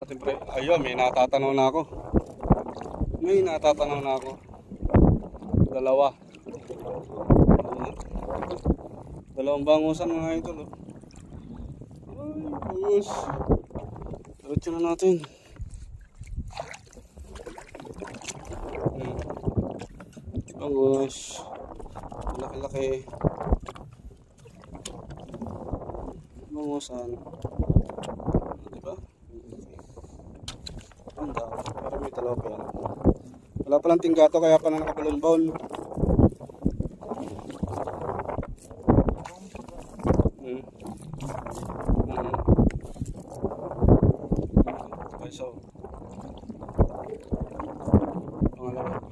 Siyempre, ayun, may natatanaw na ako. Dalawa. Dalawang bangusan mga idol. Ay, bangus. Diretso na natin. Bangus. Laki-laki. Bangusan. Diba? Ang dami. Parang may dalawa pa yan. Wala palang tinggato kaya pa na nakabalon-baon. Okay, so pangalawa.